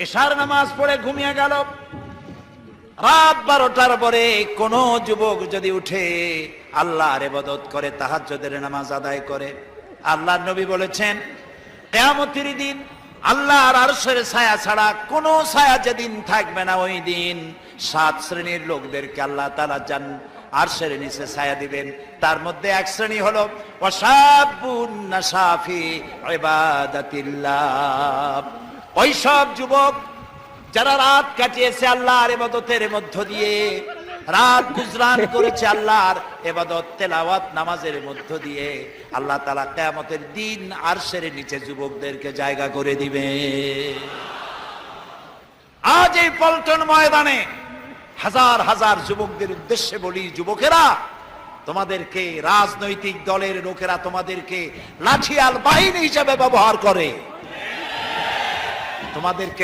এশার নামাজ পড়ে ঘুমিয়ে গেল। রাত 12টার পরে কোন যুবক যদি উঠে আল্লাহর ইবাদত করে, তাহাজ্জুদের নামাজ আদায় করে, আল্লাহর নবী বলেছেন কিয়ামতের দিন আল্লাহর আরশের ছায়া ছাড়া কোন ছায়া যেদিন থাকবে না, ওই দিন 7 শ্রেণীর লোকদেরকে আল্লাহ তাআলা আরশের নিচে ছায়া দিবেন। তার মধ্যে এক শ্রেণী হলো ওয়াশাবুন নাশাফি ইবাদাতিল্লাহ, ওই সব যুবক যারা রাত কাটিয়েছে আল্লাহর ইবাদতের মধ্য দিয়ে, রাত গুজরান করেছে আল্লাহর ইবাদত তেলাওয়াত নামাজের মধ্য দিয়ে। আল্লাহ তাআলা কিয়ামতের দিন আরশের নিচে যুবকদেরকে জায়গা করে দিবে। আজ এই পল্টন ময়দানে হাজার হাজার যুবকদের উদ্দেশ্যে বলি, যুবকেরা, তোমাদেরকে রাজনৈতিক দলের লোকেরা তোমাদেরকে লাঠিয়াল বাহিনী হিসেবে ব্যবহার করে, তোমাদেরকে